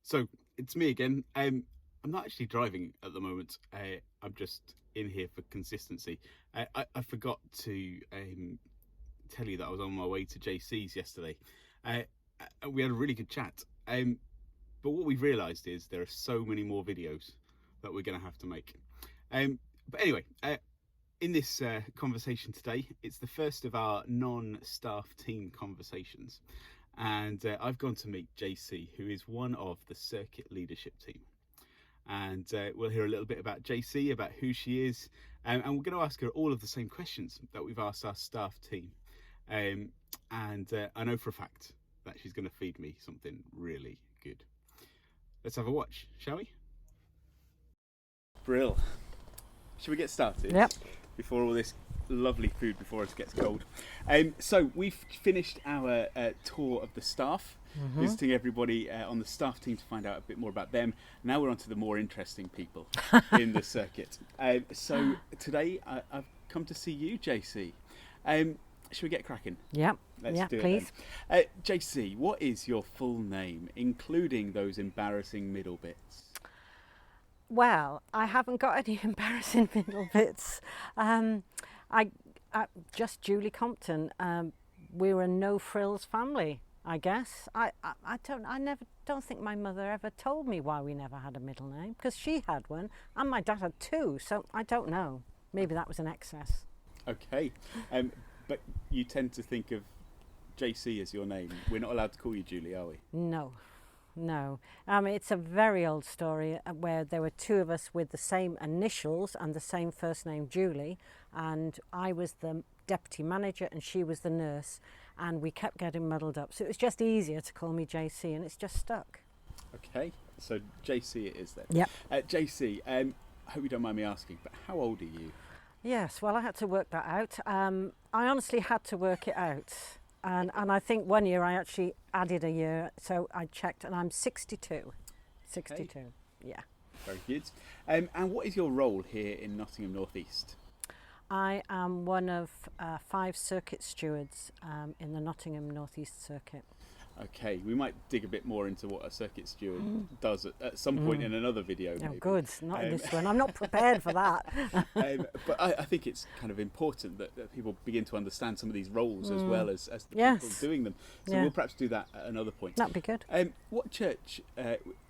So it's me again. I'm not actually driving at the moment. I'm just in here for consistency. I forgot to tell you that I was on my way to JC's yesterday. Uh, we had a really good chat. But what we've realised is there are so many more videos that we're going to have to make. But anyway, in this conversation today, it's the first of our non-staff team conversations. And I've gone to meet JC, who is one of the circuit leadership team. And we'll hear a little bit about JC, about who she is. And we're going to ask her all of the same questions that we've asked our staff team. And I know for a fact that she's going to feed me something really good. Let's have a watch, shall we? Brill. Should we get started? Yep. Before all this lovely food before it gets cold. So we've finished our tour of the staff, visiting everybody on the staff team to find out a bit more about them. Now we're on to the more interesting people in the circuit. So today I've come to see you, JC. Should we get cracking? Yep. Let's do please. it then. JC, what is your full name, including those embarrassing middle bits? Well, I haven't got any embarrassing middle bits. I just Julie Compton. We're a no frills family, I guess. I don't think my mother ever told me why we never had a middle name, because she had one and my dad had two, so I don't know. Maybe that was an excess. Okay. But you tend to think of JC as your name. We're not allowed to call you Julie, are we? No. It's a very old story where there were two of us with the same initials and the same first name, Julie, and I was the deputy manager and she was the nurse, and we kept getting muddled up. So it was just easier to call me JC, and it's just stuck. Okay, so JC it is then. Yep. JC, I hope you don't mind me asking, but how old are you? Yes, well, I had to work that out. I honestly had to work it out. And I think one year I actually added a year, so I checked, and I'm 62. 62, okay. Yeah. Very good. And what is your role here in Nottingham North East? I am one of 5 circuit stewards in the Nottingham North East circuit. Okay, we might dig a bit more into what a circuit steward does at some point in another video. Oh, maybe. Good. Not in this one. I'm not prepared for that. But I think it's kind of important that people begin to understand some of these roles as well as the people doing them. So we'll perhaps do that at another point. That'd be good. What church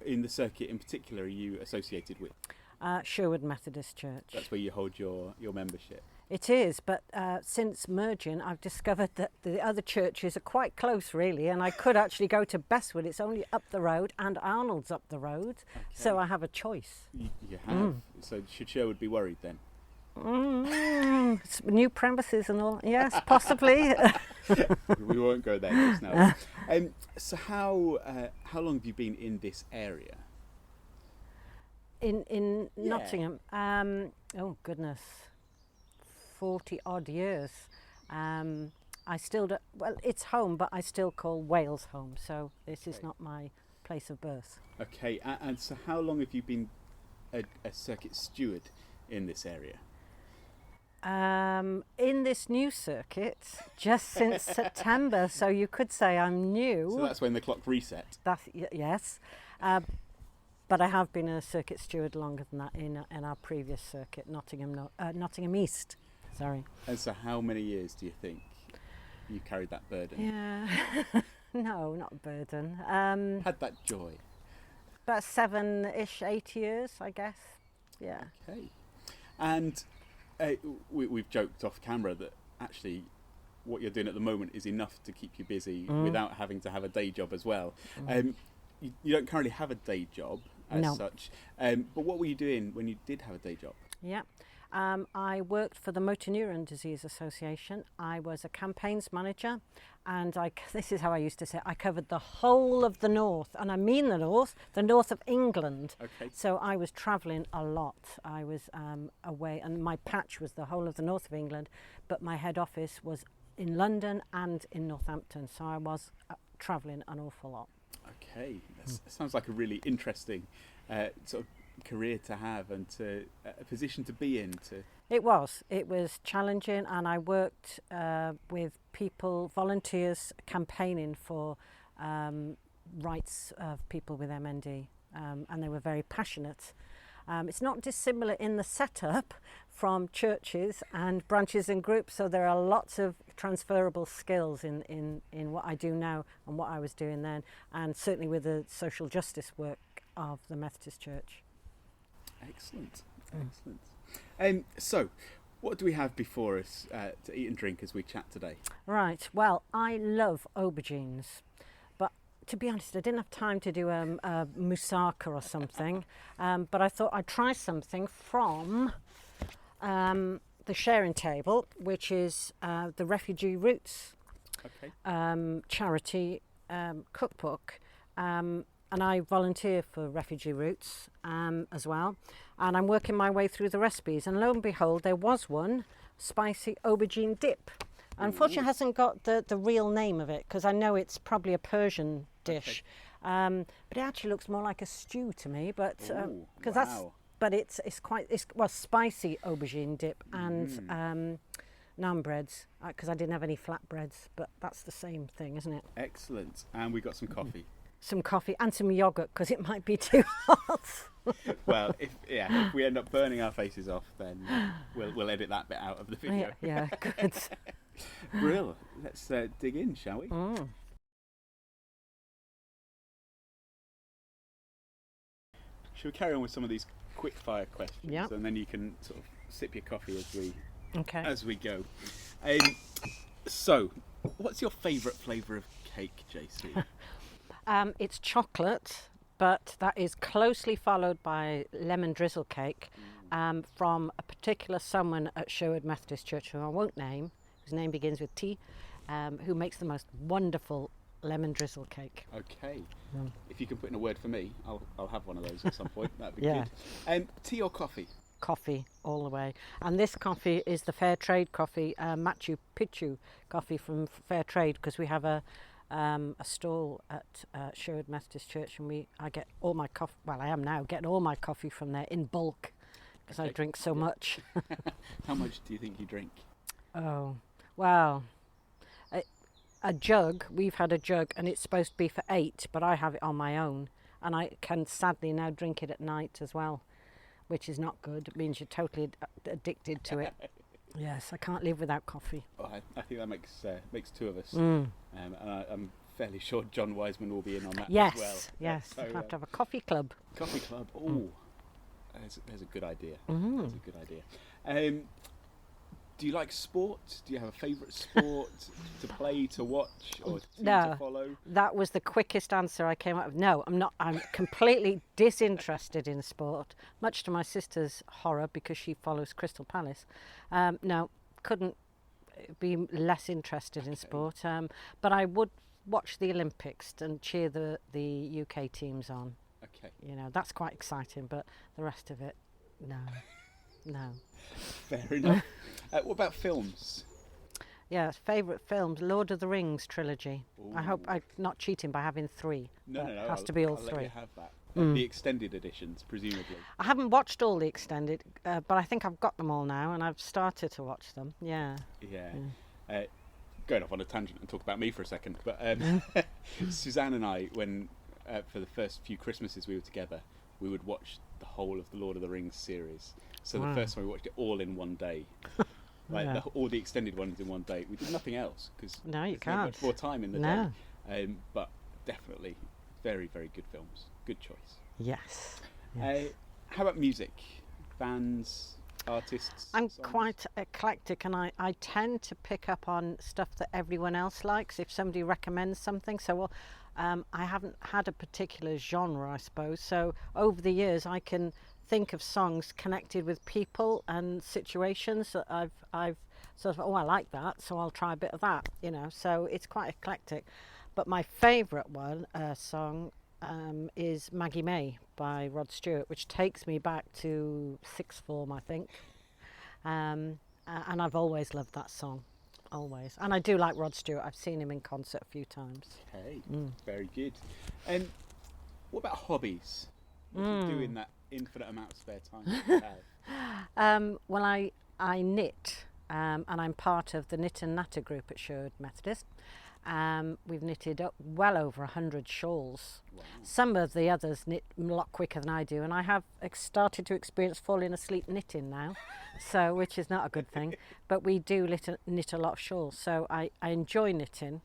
in the circuit in particular are you associated with? Sherwood Methodist Church. That's where you hold your membership. It is, but since merging, I've discovered that the other churches are quite close, really, and I could actually go to Bestwood. It's only up the road, and Arnold's up the road, so I have a choice. You have. So should Sherwood be worried then? It's new premises and all. Yes, possibly. We won't go there just now. So how long have you been in this area? In Nottingham? Oh goodness. 40 odd years. I still don't, well, it's home, but I still call Wales home, so this is not my place of birth. Okay, and so how long have you been a circuit steward in this area? In this new circuit, just since September, so you could say I'm new. So that's when the clock reset? Yes. But I have been a circuit steward longer than that in our previous circuit, Nottingham East. Sorry. And so how many years do you think you carried that burden? Yeah, no, not a burden. Had that joy? About 7-ish, 8 years, I guess. Yeah. Okay. And we've joked off camera that actually what you're doing at the moment is enough to keep you busy without having to have a day job as well. You don't currently have a day job as such, but what were you doing when you did have a day job? Yeah. I worked for the Motor Neuron Disease Association. I was a campaigns manager, and this is how I used to say it, I covered the whole of the north, and I mean the north of England. Okay. So I was travelling a lot. I was away, and my patch was the whole of the north of England, but my head office was in London and in Northampton, so I was travelling an awful lot. Okay, that sounds like a really interesting sort of career to have, and a position to be in. It was challenging, and I worked with people, volunteers, campaigning for rights of people with MND, and they were very passionate. It's not dissimilar in the setup from churches and branches and groups, so there are lots of transferable skills in what I do now and what I was doing then, and certainly with the social justice work of the Methodist Church. Excellent, excellent. So, what do we have before us to eat and drink as we chat today? Right, well, I love aubergines, but to be honest, I didn't have time to do a moussaka or something, but I thought I'd try something from the sharing table, which is the Refugee Roots charity cookbook. And I volunteer for Refugee Roots as well. And I'm working my way through the recipes. And lo and behold, there was one, spicy aubergine dip. Unfortunately, it hasn't got the real name of it, because I know it's probably a Persian dish. But it actually looks more like a stew to me. But it's spicy aubergine dip and naan breads, because I didn't have any flatbreads. But that's the same thing, isn't it? Excellent. And we got some coffee. Some coffee and some yogurt, because it might be too hot. Well, if we end up burning our faces off, then we'll edit that bit out of the video. Yeah, good. Brill. Let's dig in, shall we? Shall we carry on with some of these quick fire questions? Yeah. And then you can sort of sip your coffee as we go. So, what's your favourite flavour of cake, JC? It's chocolate, but that is closely followed by lemon drizzle cake from a particular someone at Sherwood Methodist Church, who I won't name, whose name begins with T, who makes the most wonderful lemon drizzle cake. Okay. If you can put in a word for me, I'll have one of those at some point. That'd be good. Tea or coffee? Coffee all the way. And this coffee is the Fair Trade coffee, Machu Picchu coffee from Fair Trade, because we have a stall at Sherwood Methodist Church, and I get all my coffee. Well, I am now getting all my coffee from there in bulk, because I drink so much. How much do you think you drink? Oh, well, a jug. We've had a jug, and it's supposed to be for 8, but I have it on my own, and I can sadly now drink it at night as well, which is not good. It means you're totally addicted to it. Yes, I can't live without coffee. Oh, I think that makes two of us. And I'm fairly sure John Wiseman will be in on that as well. Yes, so, we'll have to have a coffee club. Coffee club, there's a good idea. That's a good idea. Do you like sport? Do you have a favourite sport to play, to watch, or to follow? That was the quickest answer I came up with. No, I'm not. I'm completely disinterested in sport, much to my sister's horror, because she follows Crystal Palace. No, couldn't be less interested in sport. But I would watch the Olympics and cheer the UK teams on. Okay. You know, that's quite exciting, but the rest of it, no. Fair enough. What about films? Yeah, favourite films, Lord of the Rings trilogy. Ooh. I hope I'm not cheating by having 3. No. It has to be all 3. Let you have that. The extended editions, presumably. I haven't watched all the extended, but I think I've got them all now, and I've started to watch them. Yeah. Going off on a tangent and talk about me for a second, but Suzanne and I, when for the first few Christmases we were together, we would watch the whole of the Lord of the Rings series. So the first time we watched it all in one day. All the extended ones in one day. We did nothing else, because there's not much more time in the day. But definitely very, very good films. Good choice. Yes. How about music? Bands, artists? I'm songs? quite eclectic, and I tend to pick up on stuff that everyone else likes if somebody recommends something. So I haven't had a particular genre, I suppose. So over the years I can think of songs connected with people and situations that I've sort of, I like that, so I'll try a bit of that, you know. So it's quite eclectic. But my favourite song is Maggie May by Rod Stewart, which takes me back to sixth form, I think. And I've always loved that song, always. And I do like Rod Stewart. I've seen him in concert a few times. Okay, very good. And what about hobbies? What do you do in that infinite amount of spare time that you have? Well, I knit, and I'm part of the Knit and Natter group at Sherwood Methodist. We've knitted up well over 100 shawls. Wow. Some of the others knit a lot quicker than I do, and I have started to experience falling asleep knitting now, so which is not a good thing. But we do knit a lot of shawls, so I enjoy knitting.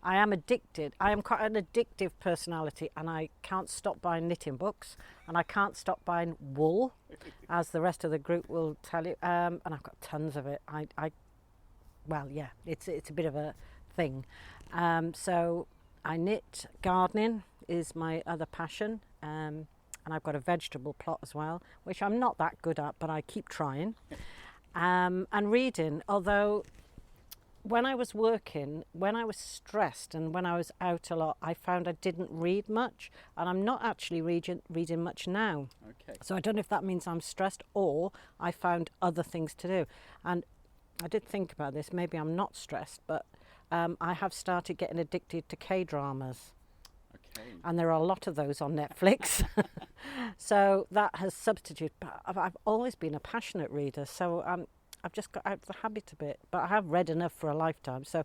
I am addicted. I am quite an addictive personality, and I can't stop buying knitting books, and I can't stop buying wool, as the rest of the group will tell you. And I've got tons of it. Well, yeah, it's a bit of a thing. So I knit. Gardening is my other passion, and I've got a vegetable plot as well, which I'm not that good at, but I keep trying. And reading, although when I was working, when I was stressed and when I was out a lot, I found I didn't read much, and I'm not actually reading much now. Okay. So I don't know if that means I'm stressed or I found other things to do. And I did think about this, maybe I'm not stressed, but I have started getting addicted to K-dramas. Okay. And there are a lot of those on Netflix. So that has substituted. But I've always been a passionate reader, so I've just got out of the habit a bit. But I have read enough for a lifetime. So,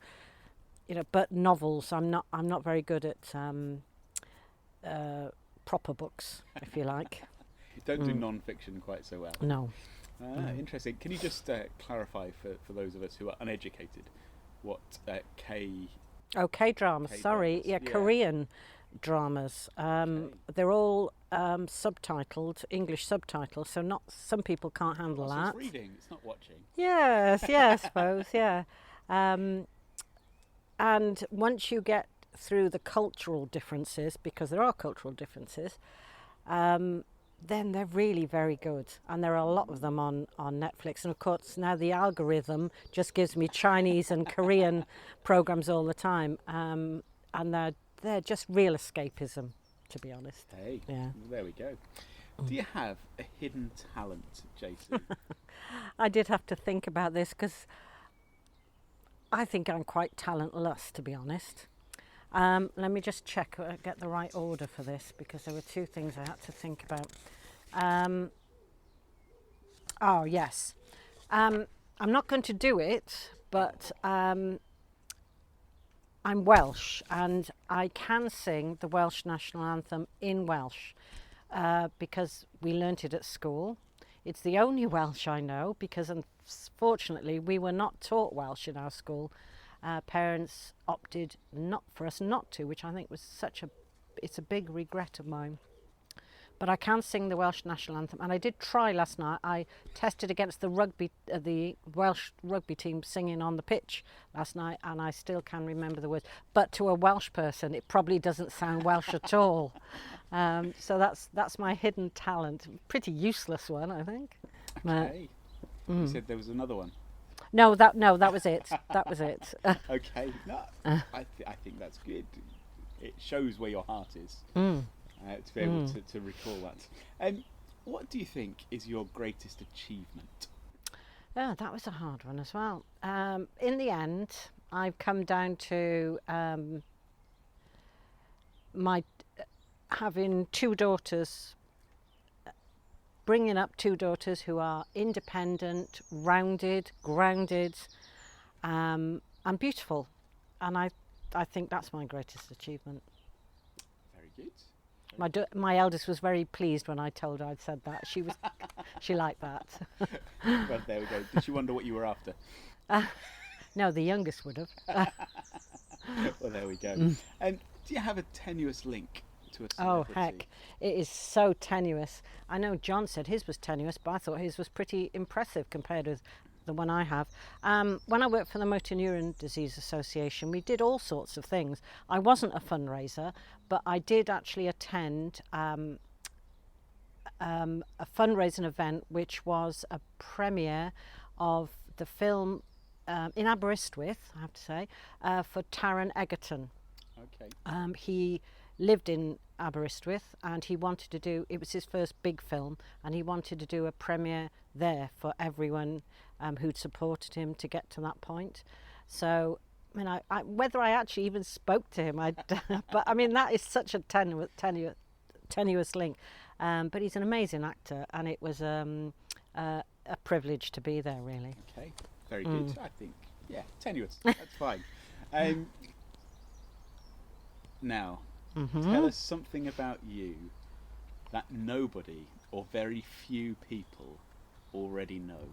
but novels, I'm not very good at proper books, if you like. You don't do non-fiction quite so well. No. Interesting. Can you just clarify for those of us who are uneducated what K-dramas, sorry. Yeah, yeah. Korean dramas. They're all subtitled, English subtitles, so not some people can't handle so that. it's reading, it's not watching. Yes, yeah, I suppose, yeah. And once you get through the cultural differences, because there are cultural differences, then they're really very good, and there are a lot of them on Netflix. And of course now the algorithm just gives me Chinese and Korean programs all the time, and they're just real escapism, to be honest. Hey, yeah. There we go. Do you have a hidden talent, JC? I did have to think about this, because I think I'm quite talentless, to be honest. Let me just check, get the right order for this, because there were two things I had to think about. Oh, yes. I'm not going to do it, but I'm Welsh, and I can sing the Welsh national anthem in Welsh, because we learnt it at school. It's the only Welsh I know, because unfortunately we were not taught Welsh in our school. Parents opted not for us not to, which I think was it's a big regret of mine. But I can sing the Welsh national anthem, and I did try last night. I tested against the Welsh rugby team singing on the pitch last night, and I still can remember the words. But to a Welsh person, it probably doesn't sound Welsh at all. So that's my hidden talent. Pretty useless one, I think. Okay. You said there was another one. No, that was it. That was it. Okay. No, I think that's good. It shows where your heart is. To be able to recall that. What do you think is your greatest achievement? Oh, that was a hard one as well. In the end, I've come down to my having two daughters, bringing up two daughters who are independent, rounded, grounded, and beautiful. And I think that's my greatest achievement. Very good. My eldest was very pleased when I told her I'd said that. She liked that. Well, there we go. Did she wonder what you were after? No, the youngest would have. Well, there we go. Do you have a tenuous link to a celebrity? Oh, heck. It is so tenuous. I know John said his was tenuous, but I thought his was pretty impressive compared with the one I have. When I worked for the Motor Neuron Disease Association, we did all sorts of things. I wasn't a fundraiser, but I did actually attend a fundraising event, which was a premiere of the film in Aberystwyth, I have to say, for Taron Egerton. Okay. He lived in Aberystwyth, and he wanted to do, it was his first big film, and he wanted to do a premiere there for everyone who'd supported him to get to that point. So, I mean, I whether I actually even spoke to him, but I mean, that is such a tenuous link. But he's an amazing actor, and it was a privilege to be there, really. Okay, very good. I think, yeah, tenuous. That's fine. Now, Mm-hmm. tell us something about you that nobody or very few people already know.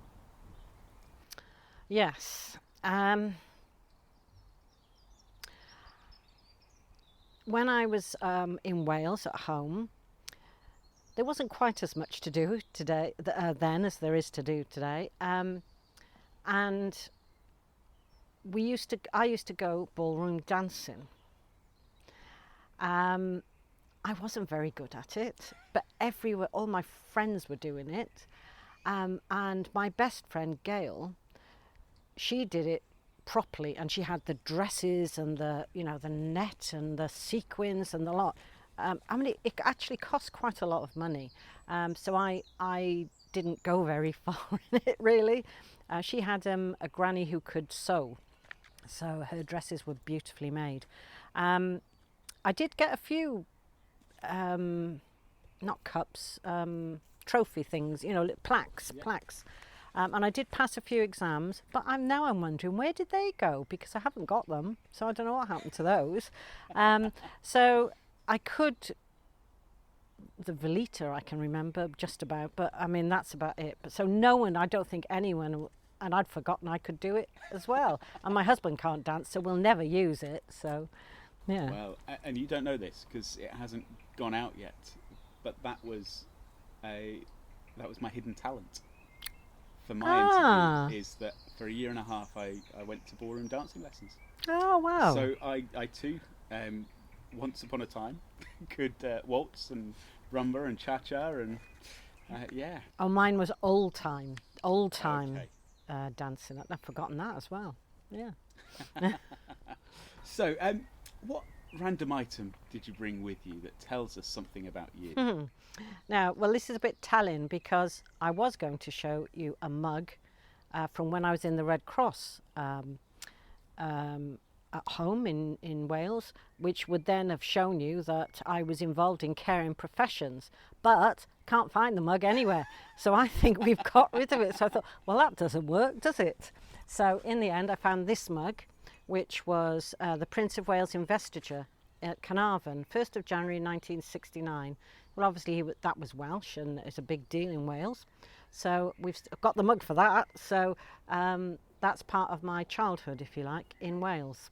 Yes. When I was in Wales at home, there wasn't quite as much to do today then as there is to do today, and I used to go ballroom dancing. I wasn't very good at it, but everywhere, all my friends were doing it, and my best friend Gail, she did it properly, and she had the dresses and the the net and the sequins and the lot. I mean, it actually cost quite a lot of money, so I didn't go very far in it really. She had a granny who could sew, so her dresses were beautifully made. I did get a few, not cups, trophy things, plaques, Yeah. plaques. And I did pass a few exams, but I'm wondering, where did they go? Because I haven't got them, so I don't know what happened to those. So I could, the Velita I can remember just about, but I mean, that's about it. But so no one, I don't think anyone, and I'd forgotten I could do it as well. And my husband can't dance, so we'll never use it. So, yeah. Well, and you don't know this because it hasn't gone out yet, but that was my hidden talent for my interview, is that for a year and a half I went to ballroom dancing lessons. Oh, wow. So I too, once upon a time, could waltz and rumba and cha-cha and yeah. Oh, mine was old time Okay. dancing. I've forgotten that as well. Yeah. So, what random item did you bring with you that tells us something about you? Now, well, this is a bit telling because I was going to show you a mug from when I was in the Red Cross at home in Wales, which would then have shown you that I was involved in caring professions, but can't find the mug anywhere. So I think we've got rid of it. So I thought, well, that doesn't work, does it? So in the end, I found this mug, which was the Prince of Wales investiture at Carnarvon, 1st of January 1969. Well, obviously that was Welsh, and it's a big deal in Wales. So we've got the mug for that. So that's part of my childhood, if you like, in Wales.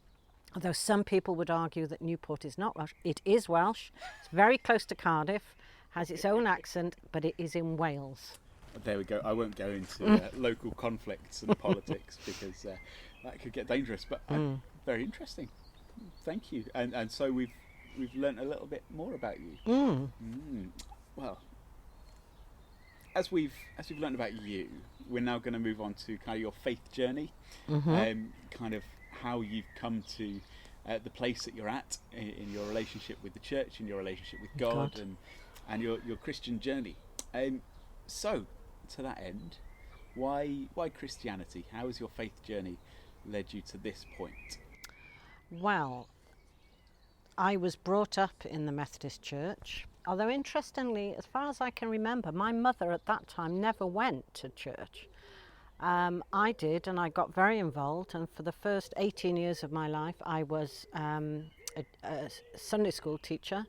Although some people would argue that Newport is not Welsh. It is Welsh. It's very close to Cardiff, has its own accent, but it is in Wales. There we go. I won't go into local conflicts and politics because that could get dangerous. But very interesting. Thank you. And so we've learnt a little bit more about you. Well, as we've learnt about you, we're now going to move on to kind of your faith journey, kind of how you've come to the place that you're at in your relationship with the church, in your relationship with God. And your Christian journey. So, to that end, why Christianity? How has your faith journey led you to this point? Well, I was brought up in the Methodist church, although interestingly, as far as I can remember, my mother at that time never went to church. I did, and I got very involved, and for the first 18 years of my life I was a Sunday school teacher,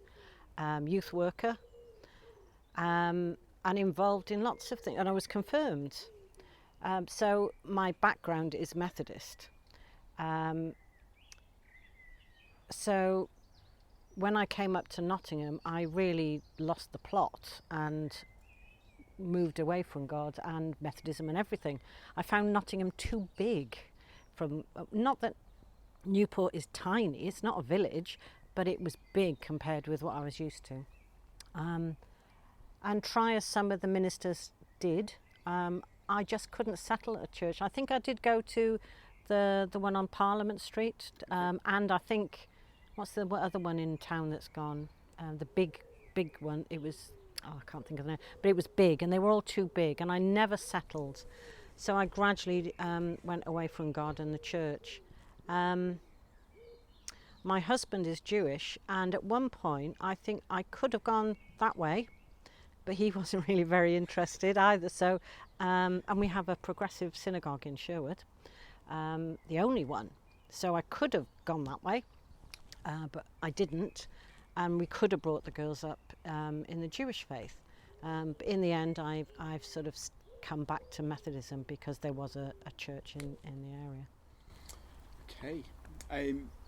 youth worker, and involved in lots of things, and I was confirmed. So my background is Methodist. So when I came up to Nottingham, I really lost the plot and moved away from God and Methodism and everything. I found Nottingham too big. Not that Newport is tiny, it's not a village, but it was big compared with what I was used to. And try as some of the ministers did, I just couldn't settle at a church. I think I did go to the one on Parliament Street, and I think, what's the other one in town that's gone? The big one, it was, I can't think of the name, but it was big, and they were all too big, and I never settled. So I gradually went away from God and the church. My husband is Jewish, and at one point I think I could have gone that way, but he wasn't really very interested either. So, and we have a progressive synagogue in Sherwood, the only one. So I could have gone that way, but I didn't, and we could have brought the girls up in the Jewish faith. But in the end, I've sort of come back to Methodism because there was a church in the area. Okay.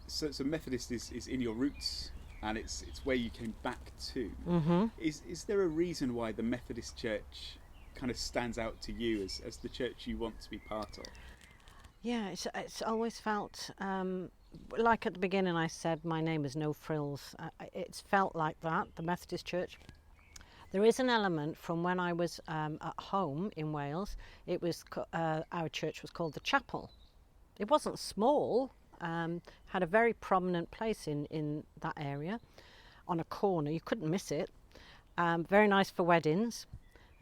So Methodist is in your roots, and it's where you came back to. Mm-hmm. Is there a reason why the Methodist Church kind of stands out to you as the church you want to be part of? Yeah, it's always felt like at the beginning I said my name is No Frills. It's felt like that, the Methodist Church. There is an element from when I was at home in Wales. It was our church was called the Chapel. It wasn't small. Had a very prominent place in that area, on a corner. You couldn't miss it. Very nice for weddings.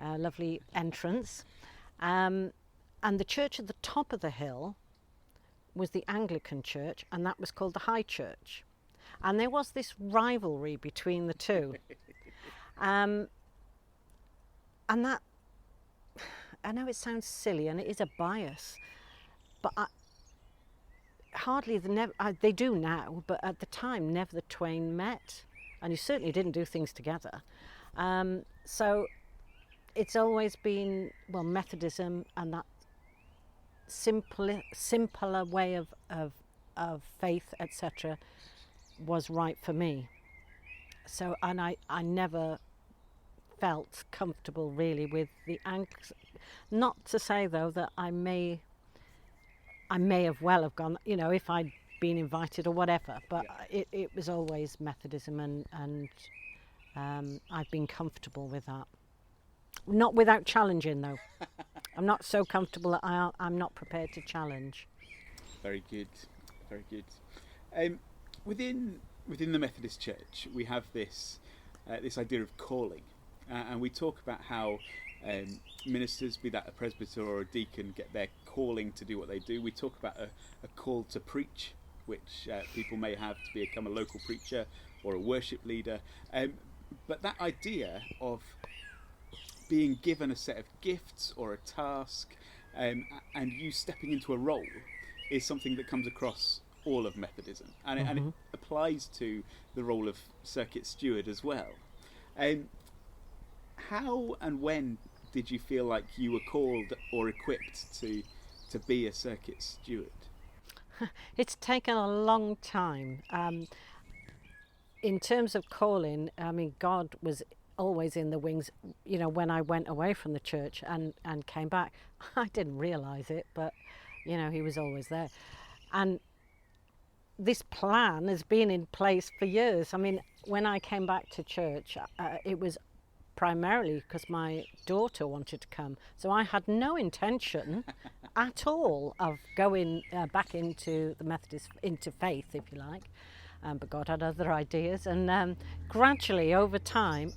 Lovely entrance. And the church at the top of the hill was the Anglican church, and that was called the High Church. And there was this rivalry between the two. And that, I know it sounds silly, and it is a bias, but hardly they do now, but at the time, never the twain met, and you certainly didn't do things together. So it's always been, well, Methodism and that simpler way of faith, etc., was right for me. So, and I never felt comfortable really with the not to say though that I may have well have gone, you know, if I'd been invited or whatever, but it was always Methodism, and I've been comfortable with that. Not without challenging though. I'm not so comfortable that I'm not prepared to challenge. Very good, very good. Within the Methodist Church, we have this idea of calling, and we talk about how ministers, be that a presbyter or a deacon, get their calling to do what they do. We talk about a call to preach, which people may have to become a local preacher or a worship leader. But that idea of being given a set of gifts or a task, and you stepping into a role, is something that comes across all of Methodism, and it applies to the role of circuit steward as well. How and when did you feel like you were called or equipped to be a circuit steward? It's taken a long time. In terms of calling, I mean, God was always in the wings. You know, when I went away from the church and came back, I didn't realise it, but you know, he was always there. And this plan has been in place for years. I mean, when I came back to church, it was primarily because my daughter wanted to come. So I had no intention at all of going back into the Methodist, into faith, if you like. But God had other ideas. And gradually, over time,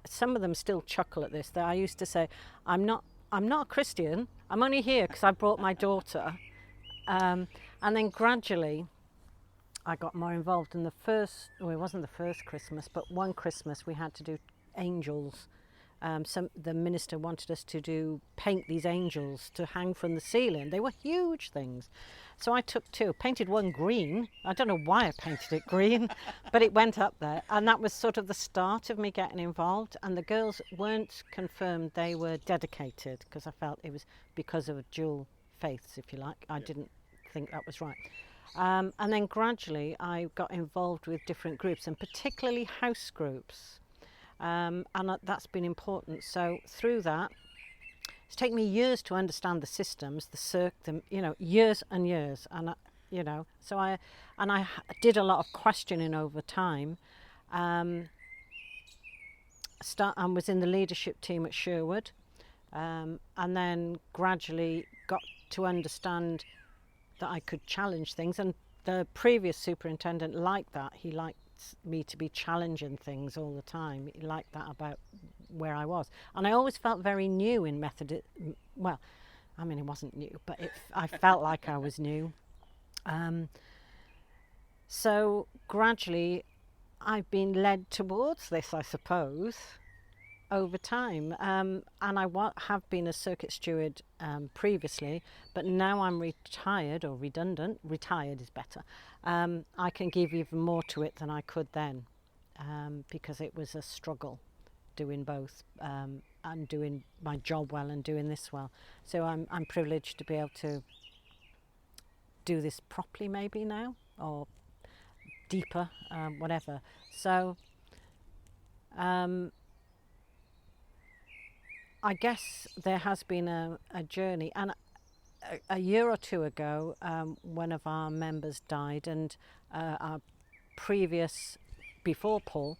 some of them still chuckle at this. That I used to say, I'm not a Christian. I'm only here because I brought my daughter. And then gradually, I got more involved in the first, well, it wasn't the first Christmas, but one Christmas we had to do angels. The minister wanted us to paint these angels to hang from the ceiling. They were huge things. So I took two, painted one green. I don't know why I painted it green, but it went up there. And that was sort of the start of me getting involved. And the girls weren't confirmed they were dedicated, because I felt it was because of dual faiths, if you like. I didn't think that was right. And then gradually I got involved with different groups, and particularly house groups. And that's been important. So through that, it's taken me years to understand the systems, you know, years and years. And, you know, so I did a lot of questioning over time. I was in the leadership team at Sherwood, and then gradually got to understand that I could challenge things. And the previous superintendent liked that. He liked me to be challenging things all the time. He liked that about where I was. And I always felt very new in Methodist. Well, I mean, it wasn't new, but I felt like I was new. So gradually I've been led towards this, I suppose, over time. And I have been a circuit steward previously, but now I'm retired or redundant. Retired is better. I can give even more to it than I could then, because it was a struggle doing both, and doing my job well and doing this well. So I'm privileged to be able to do this properly maybe now, or deeper, whatever. So I guess there has been a journey, and a year or two ago, one of our members died, and our previous, before Paul,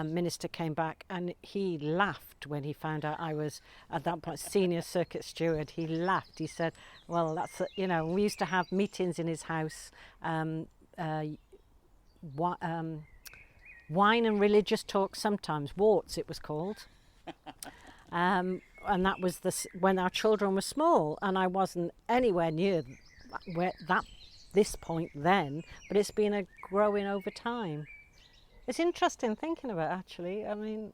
minister came back, and he laughed when he found out I was at that point senior circuit steward. He laughed. He said, "Well, that's we used to have meetings in his house, wine and religious talk sometimes, warts it was called." And that was when our children were small, and I wasn't anywhere near this point then, but it's been a growing over time. It's interesting thinking about it, actually. I mean,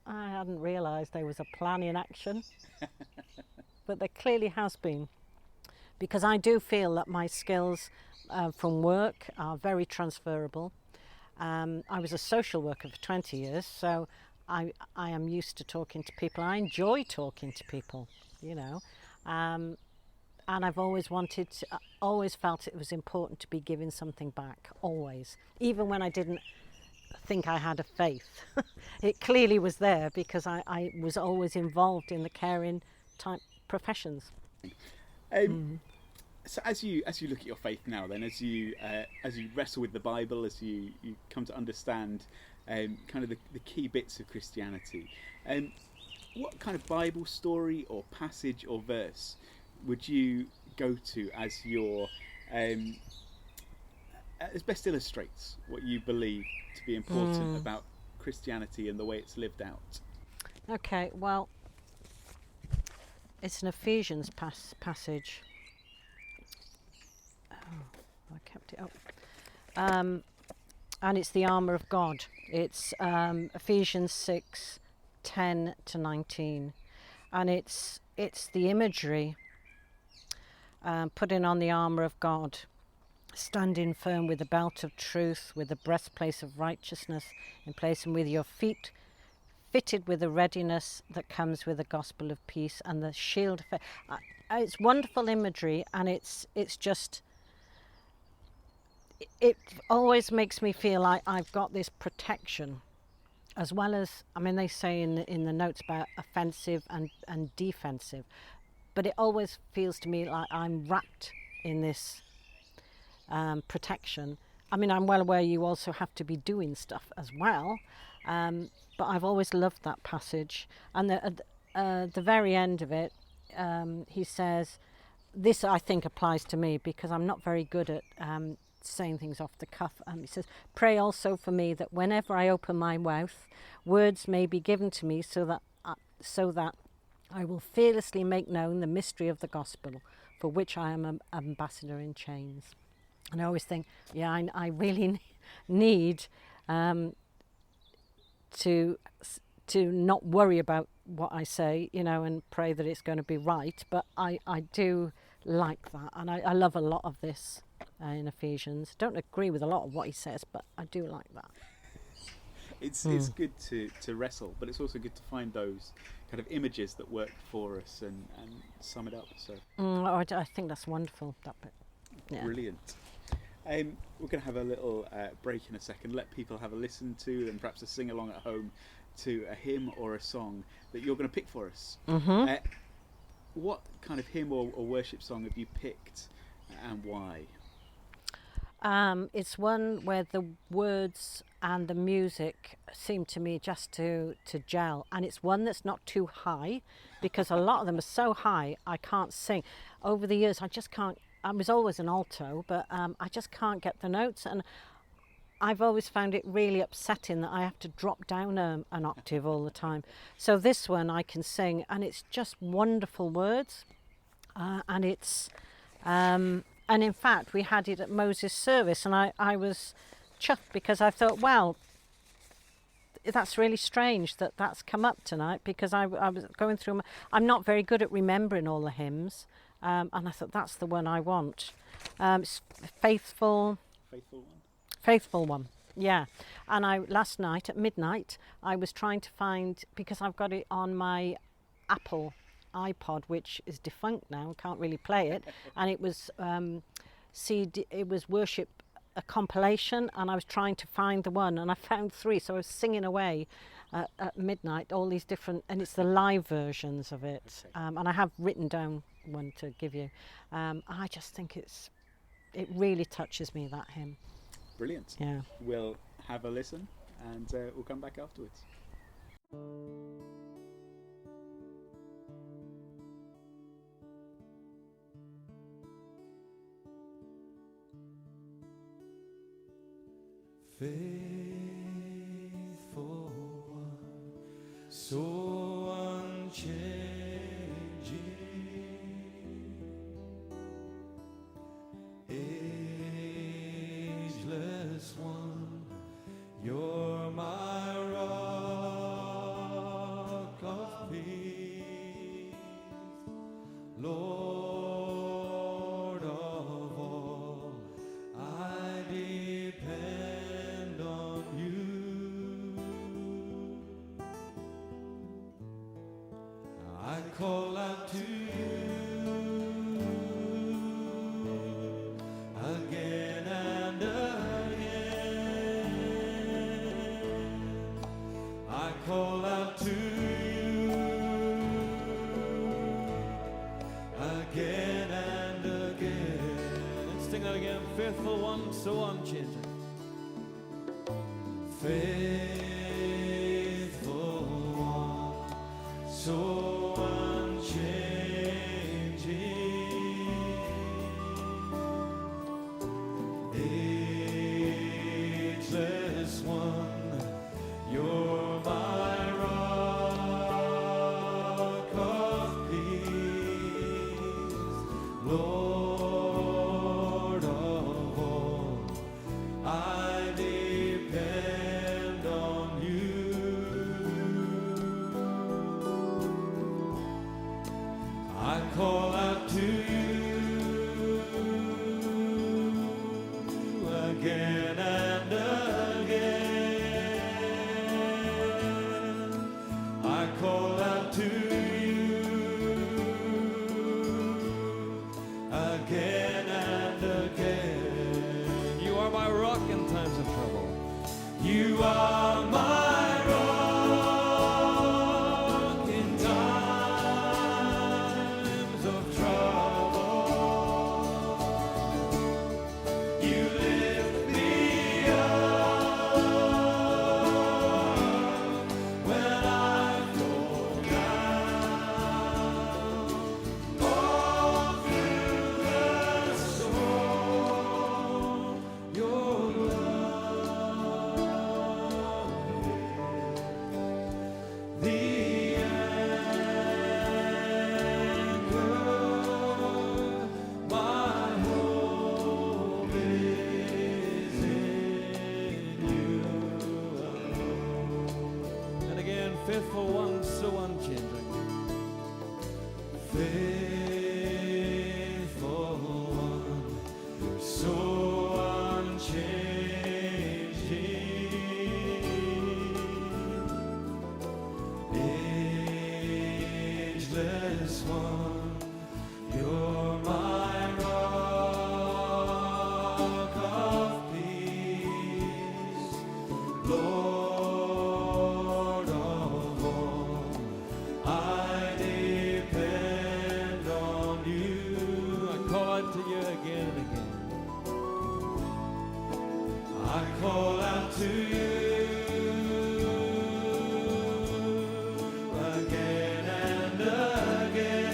I hadn't realised there was a plan in action, but there clearly has been, because I do feel that my skills from work are very transferable. I was a social worker for 20 years, so I am used to talking to people. I enjoy talking to people, and I've always always felt it was important to be giving something back, always, even when I didn't think I had a faith. It clearly was there, because I was always involved in the caring type professions. So as you look at your faith now, then as you wrestle with the Bible, as you come to understand kind of the key bits of Christianity, what kind of Bible story or passage or verse would you go to as your as best illustrates what you believe to be important about Christianity and the way it's lived out? Okay, well, it's an Ephesians passage. Oh, I kept it up. And it's the armour of God. It's Ephesians 6:10 to 19, and it's the imagery, putting on the armour of God, standing firm with the belt of truth, with the breastplate of righteousness in place, and with your feet fitted with the readiness that comes with the gospel of peace, and the shield of faith. It's wonderful imagery, and it's just, it always makes me feel like I've got this protection, as well as, I mean, they say in the notes about offensive and defensive, but it always feels to me like I'm wrapped in this protection. I mean, I'm well aware you also have to be doing stuff as well, but I've always loved that passage. And at the very end of it, he says, this I think applies to me, because I'm not very good at saying things off the cuff. He says, "Pray also for me that whenever I open my mouth, words may be given to me, so that I will fearlessly make known the mystery of the gospel, for which I am an ambassador in chains." And I always think, yeah, I really need to not worry about what I say, and pray that it's going to be right. But I do like that, and I love a lot of this in Ephesians. Don't agree with a lot of what he says, but I do like that. It's good to wrestle, but it's also good to find those kind of images that work for us and sum it up. So I think that's wonderful, that bit. Yeah. Brilliant. We're going to have a little break in a second. Let people have a listen to, and perhaps a sing along at home to a hymn or a song that you're going to pick for us. Mm-hmm. What kind of hymn or worship song have you picked, and why? It's one where the words and the music seem to me just to gel, and it's one that's not too high, because a lot of them are so high I can't sing. Over the years I just can't. I was always an alto, but I just can't get the notes, and I've always found it really upsetting that I have to drop down an octave all the time. So this one I can sing, and it's just wonderful words, and it's and in fact we had it at Moses' service, and I was chuffed, because I thought, well, that's really strange that that's come up tonight, because I was going through I'm not very good at remembering all the hymns, and I thought that's the one I want. It's faithful one, yeah. And last night at midnight I was trying to find, because I've got it on my Apple iPod, which is defunct now, can't really play it, and it was it was worship, a compilation, and I was trying to find the one, and I found 3, so I was singing away at midnight all these different, and it's the live versions of it. And I have written down one to give you. I just think it really touches me, that hymn. Brilliant. Yeah. We'll have a listen, and we'll come back afterwards. Faithful one, so unchanging, ageless one, you're my rock of peace, Lord of all, I depend on you. I call out to you again and again. I call out to you again and again. Let's sing that again. Faithful one, so unchanging. Faithful one, so unchanging, ageless one, you're my rock of peace, Lord of all, I depend on you. I call out to you again and again. I call out to you again and again. You are my rock in times of trouble. You are my rock in times of trouble. You lift me up when I fall down. All through the storm, your love, the anchor, my hope is in you alone. And again, faithful one, so unchanging. Faithful one, so unchanging, ageless one, you're my rock of peace, Lord of all, I depend on you. I call out to you again and again. I call out to you again and again.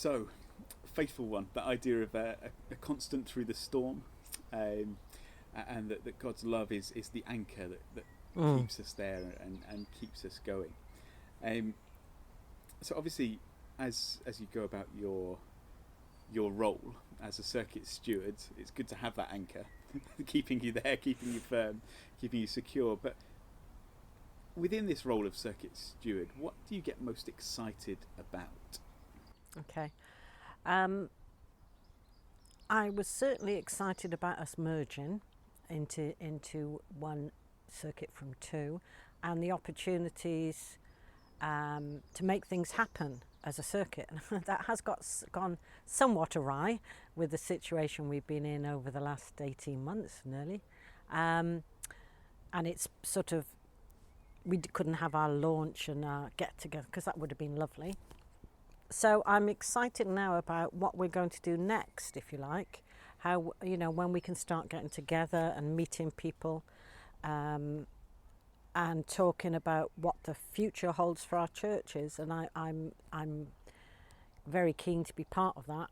So, faithful one, that idea of a constant through the storm, and that God's love is the anchor that keeps us there and keeps us going. So obviously, as you go about your role as a circuit steward, it's good to have that anchor, keeping you there, keeping you firm, keeping you secure. But within this role of circuit steward, what do you get most excited about? Okay. I was certainly excited about us merging into one circuit from two, and the opportunities to make things happen as a circuit. That has gone somewhat awry with the situation we've been in over the last 18 months nearly. And it's sort of, we couldn't have our launch and our get together because that would have been lovely. So I'm excited now about what we're going to do next, if you like. How, you know, when we can start getting together and meeting people, and talking about what the future holds for our churches. And I'm very keen to be part of that.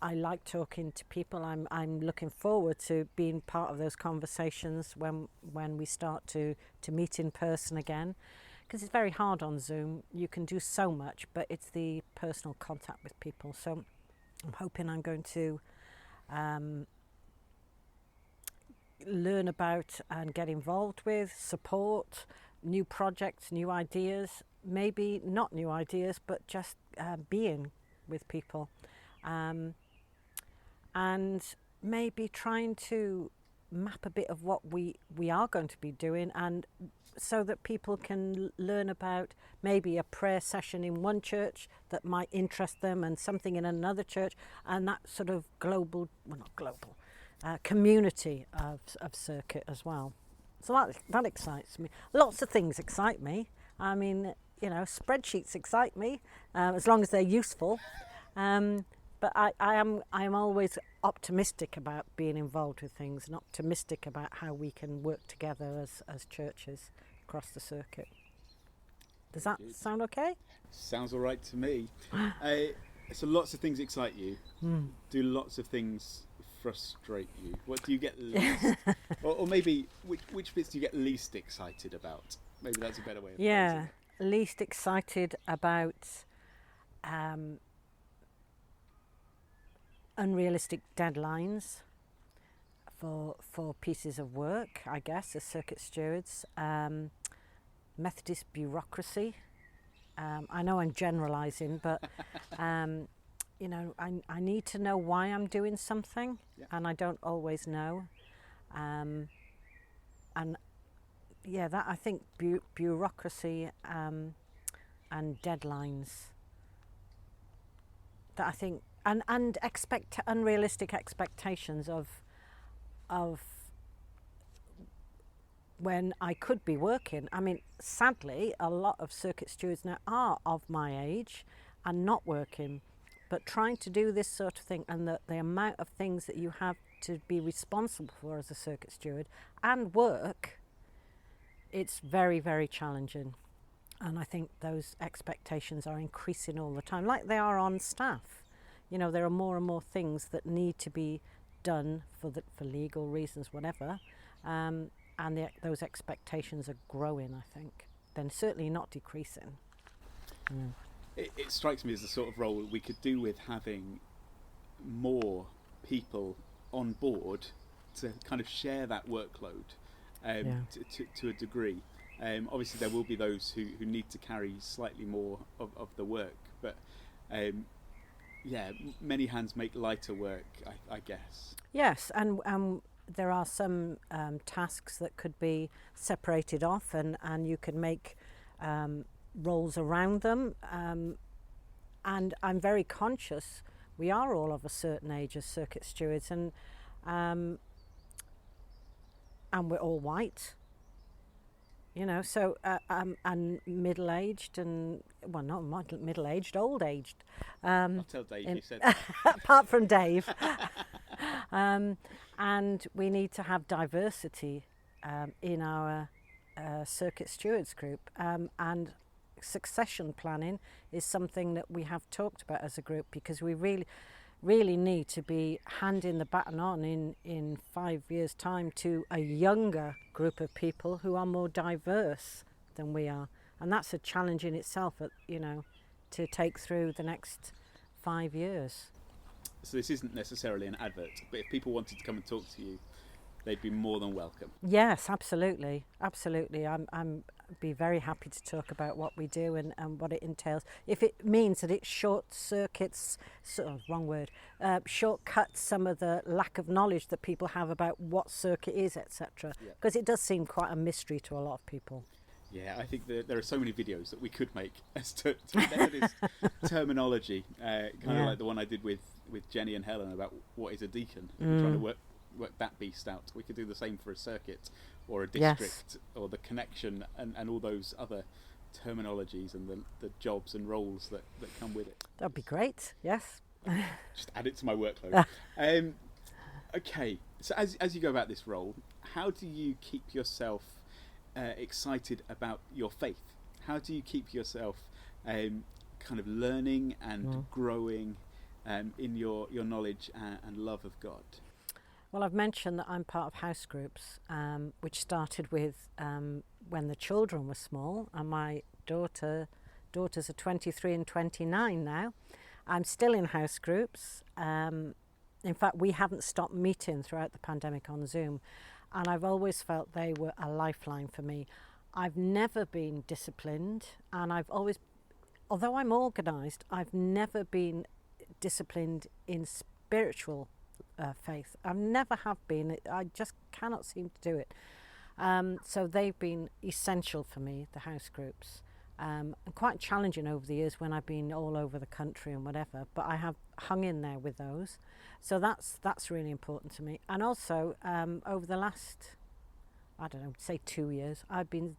I like talking to people. I'm looking forward to being part of those conversations when we start to meet in person again, because it's very hard on Zoom. You can do so much, but it's the personal contact with people. So I'm hoping I'm going to learn about and get involved with, support new projects, new ideas, maybe not new ideas, but just being with people, and maybe trying to map a bit of what we are going to be doing, and so that people can learn about maybe a prayer session in one church that might interest them and something in another church, and that sort of global, well, not global, community of circuit as well. So that excites me. Lots of things excite me. I mean, you know, spreadsheets excite me, as long as they're useful. But I am always optimistic about being involved with things, and optimistic about how we can work together as churches across the circuit. Does that sound okay? Sounds all right to me. So lots of things excite you. Do lots of things frustrate you? What do you get least, or maybe which bits do you get least excited about? Maybe that's a better way of phrasing it. Least excited about unrealistic deadlines for pieces of work, I guess, as circuit stewards. Methodist bureaucracy. I know I'm generalising, but you know, I need to know why I'm doing something, and I don't always know. And yeah, that I think bureaucracy and deadlines. That I think, and unrealistic expectations of when I could be working. I mean, sadly, a lot of circuit stewards now are of my age and not working, but trying to do this sort of thing, and the amount of things that you have to be responsible for as a circuit steward and work, it's very, very challenging. And I think those expectations are increasing all the time, like they are on staff. You know, there are more and more things that need to be done for legal reasons, whatever, and those expectations are growing, I think. Then certainly not decreasing. It strikes me as the sort of role we could do with having more people on board to kind of share that workload to a degree. Obviously there will be those who need to carry slightly more of the work, but many hands make lighter work, I guess. Yes, and there are some tasks that could be separated off, and you can make roles around them, and I'm very conscious we are all of a certain age as circuit stewards, and we're all white, you know, so and middle-aged, and well, not middle-aged, old-aged. I'll tell Dave you said that. Apart from Dave. And we need to have diversity in our circuit stewards group, and succession planning is something that we have talked about as a group, because we really need to be handing the baton on in 5 years' time to a younger group of people who are more diverse than we are. And that's a challenge in itself, to take through the next 5 years. So this isn't necessarily an advert, but if people wanted to come and talk to you, they'd be more than welcome. Yes, absolutely. I'm be very happy to talk about what we do and what it entails. If it means that it shortcuts some of the lack of knowledge that people have about what circuit is, etc. Because it does seem quite a mystery to a lot of people. Yeah, I think there are so many videos that we could make as to Methodist terminology, kind of like the one I did with Jenny and Helen about what is a deacon, trying to work that beast out. We could do the same for a circuit or a district or the connection and all those other terminologies and the jobs and roles that come with it. That'd be great, yes. Just add it to my workload. Okay, so as you go about this role, how do you keep yourself excited about your faith? How do you keep yourself kind of learning and growing in your knowledge and love of God? Well, I've mentioned that I'm part of house groups, which started with when the children were small, and my daughters are 23 and 29 now. I'm still in house groups. In fact, we haven't stopped meeting throughout the pandemic on Zoom, and I've always felt they were a lifeline for me. I've never been disciplined, and although I'm organised, I've never been disciplined in spiritual faith. I never have been. I just cannot seem to do it. So they've been essential for me, the house groups, and quite challenging over the years when I've been all over the country and whatever, but I have hung in there with those. So that's really important to me. And also over the last, I don't know, say 2 years, I've been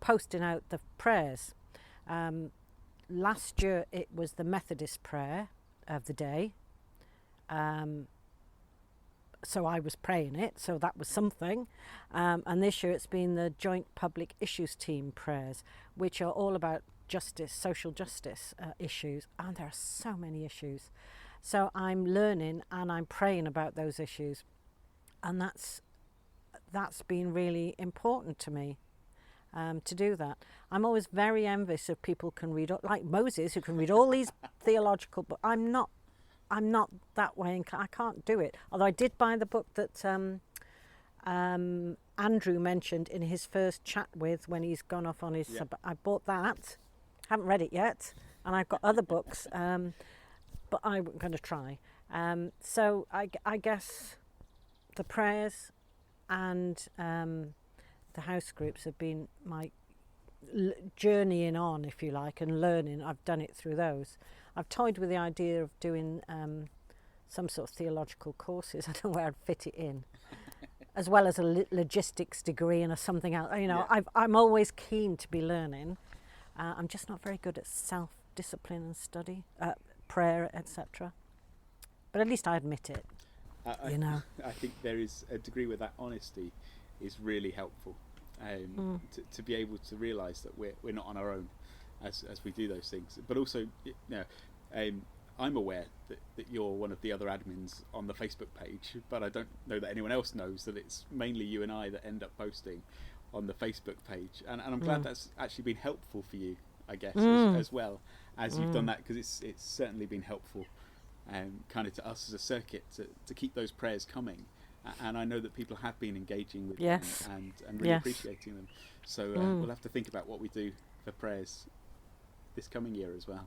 posting out the prayers. Last year it was the Methodist prayer of the day. So I was praying it, so that was something. And this year it's been the Joint Public Issues Team prayers, which are all about justice, social justice issues. And there are so many issues. So I'm learning and I'm praying about those issues. And that's been really important to me, to do that. I'm always very envious of people who can read, like Moses, who can read all these theological books. I'm not that way, and I can't do it. Although I did buy the book that Andrew mentioned in his first chat with when he's gone off on his... I bought that. Haven't read it yet. And I've got other books, but I'm going to try. So I guess the prayers and the house groups have been my journeying on, if you like, and learning. I've done it through those. I've toyed with the idea of doing some sort of theological courses. I don't know where I'd fit it in, as well as a logistics degree and something else. I'm always keen to be learning. I'm just not very good at self-discipline and study, prayer, etc. But at least I admit it. I think there is a degree where that honesty is really helpful, to be able to realise that we're not on our own as we do those things. But also, I'm aware that you're one of the other admins on the Facebook page, but I don't know that anyone else knows that it's mainly you and I that end up posting on the Facebook page. And I'm glad that's actually been helpful for you, I guess, as well as you've done that, because it's certainly been helpful kind of to us as a circuit to keep those prayers coming. And I know that people have been engaging with them and really appreciating them. So we'll have to think about what we do for prayers this coming year as well.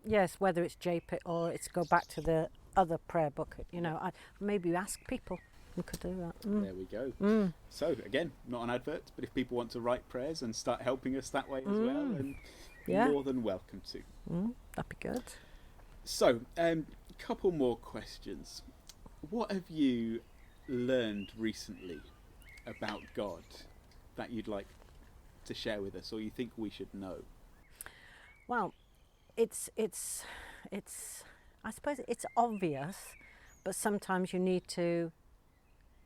Yes, whether it's JPIT or it's go back to the other prayer book. Maybe ask people. We could do that. There we go. So again, not an advert, but if people want to write prayers and start helping us that way as well, then more than welcome to. That'd be good. So, couple more questions. What have you learned recently about God that you'd like to share with us, or you think we should know? Well, it's I suppose it's obvious, but sometimes you need to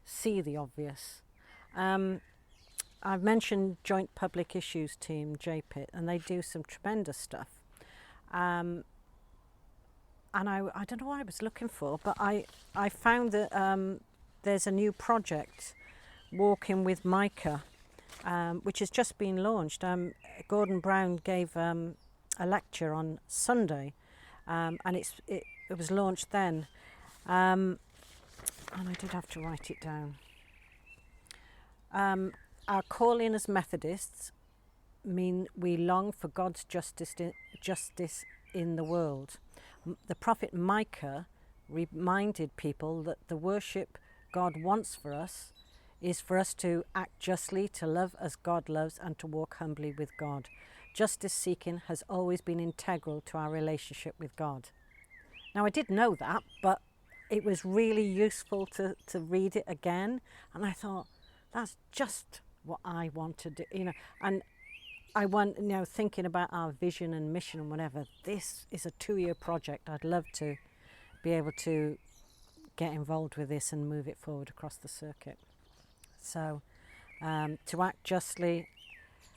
see the obvious. I've mentioned Joint Public Issues Team, JPIT, and they do some tremendous stuff. And I don't know what I was looking for, but I found that there's a new project, Walking with Micah, which has just been launched. Gordon Brown gave a lecture on Sunday, and it was launched then. And I did have to write it down. Our calling as Methodists mean we long for God's justice in the world. The prophet Micah reminded people that the worship God wants for us is for us to act justly, to love as God loves, and to walk humbly with God. Justice seeking has always been integral to our relationship with God. Now, I did know that, but it was really useful to read it again, and I thought, that's just what I want to do, and I want, thinking about our vision and mission and whatever, this is a 2-year project. I'd love to be able to get involved with this and move it forward across the circuit. So, to act justly,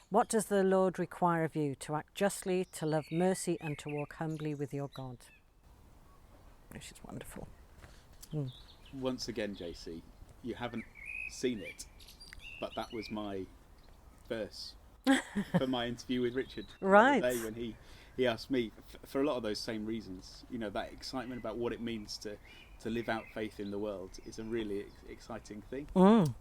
what does the Lord require of you? To act justly, to love mercy, and to walk humbly with your God. Which is wonderful. Once again, JC, you haven't seen it, but that was my verse for my interview with Richard. Right. The other day when he asked me, for a lot of those same reasons, that excitement about what it means to live out faith in the world is a really exciting thing.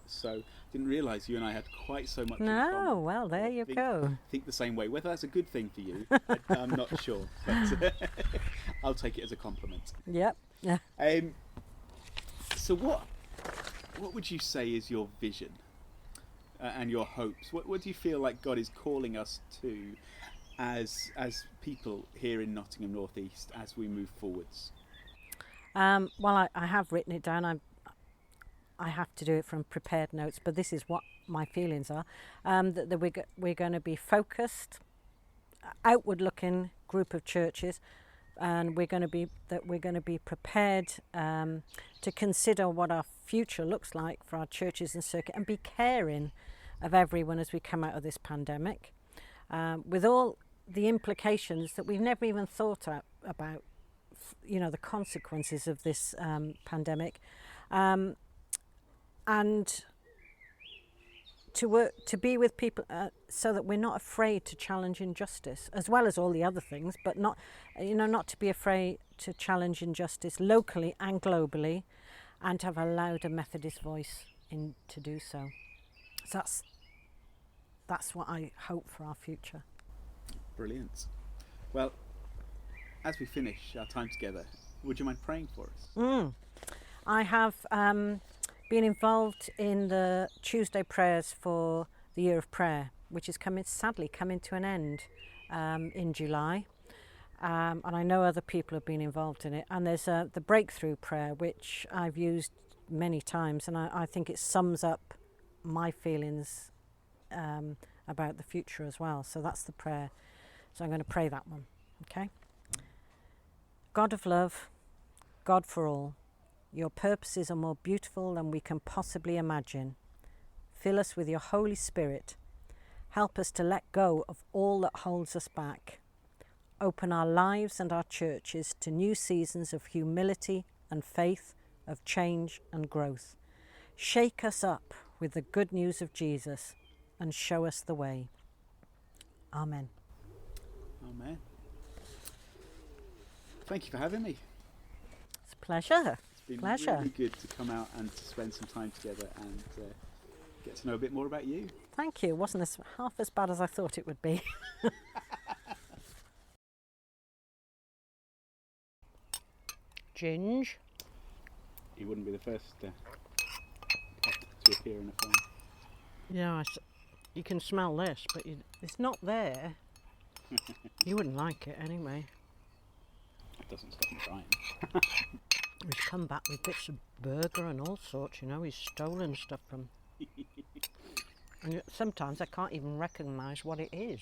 So didn't realise you and I had quite so much in common. No, well, there you go. Think the same way. Whether that's a good thing for you, I'm not sure, but I'll take it as a compliment. Yep. Yeah. So what would you say is your vision and your hopes? What do you feel like God is calling us to as people here in Nottingham North East as we move forwards? Well, I have written it down. I have to do it from prepared notes, but this is what my feelings are. That we're going to be focused, outward-looking group of churches, and we're going to be prepared to consider what our future looks like for our churches and circuit, and be caring of everyone as we come out of this pandemic, with all the implications that we've never even thought about. The consequences of this pandemic, and to be with people so that we're not afraid to challenge injustice, as well as all the other things, but not to be afraid to challenge injustice locally and globally, and to have a louder Methodist voice to do so. So that's what I hope for our future. Brilliant. Well, as we finish our time together, would you mind praying for us? I have been involved in the Tuesday prayers for the Year of Prayer, which is sadly coming to an end in July. And I know other people have been involved in it. And there's the Breakthrough Prayer, which I've used many times, and I think it sums up my feelings about the future as well. So that's the prayer. So I'm going to pray that one, okay? God of love, God for all, your purposes are more beautiful than we can possibly imagine. Fill us with your Holy Spirit. Help us to let go of all that holds us back. Open our lives and our churches to new seasons of humility and faith, of change and growth. Shake us up with the good news of Jesus and show us the way. Amen. Amen. Thank you for having me. It's a pleasure. It's been really good to come out and to spend some time together and get to know a bit more about you. Thank you. It wasn't half as bad as I thought it would be. Ginge. You wouldn't be the first to appear in a film. Yeah, you can smell this, but it's not there. You wouldn't like it anyway. It doesn't stop me trying. He's come back with bits of burger and all sorts, he's stolen stuff from. And sometimes I can't even recognise what it is.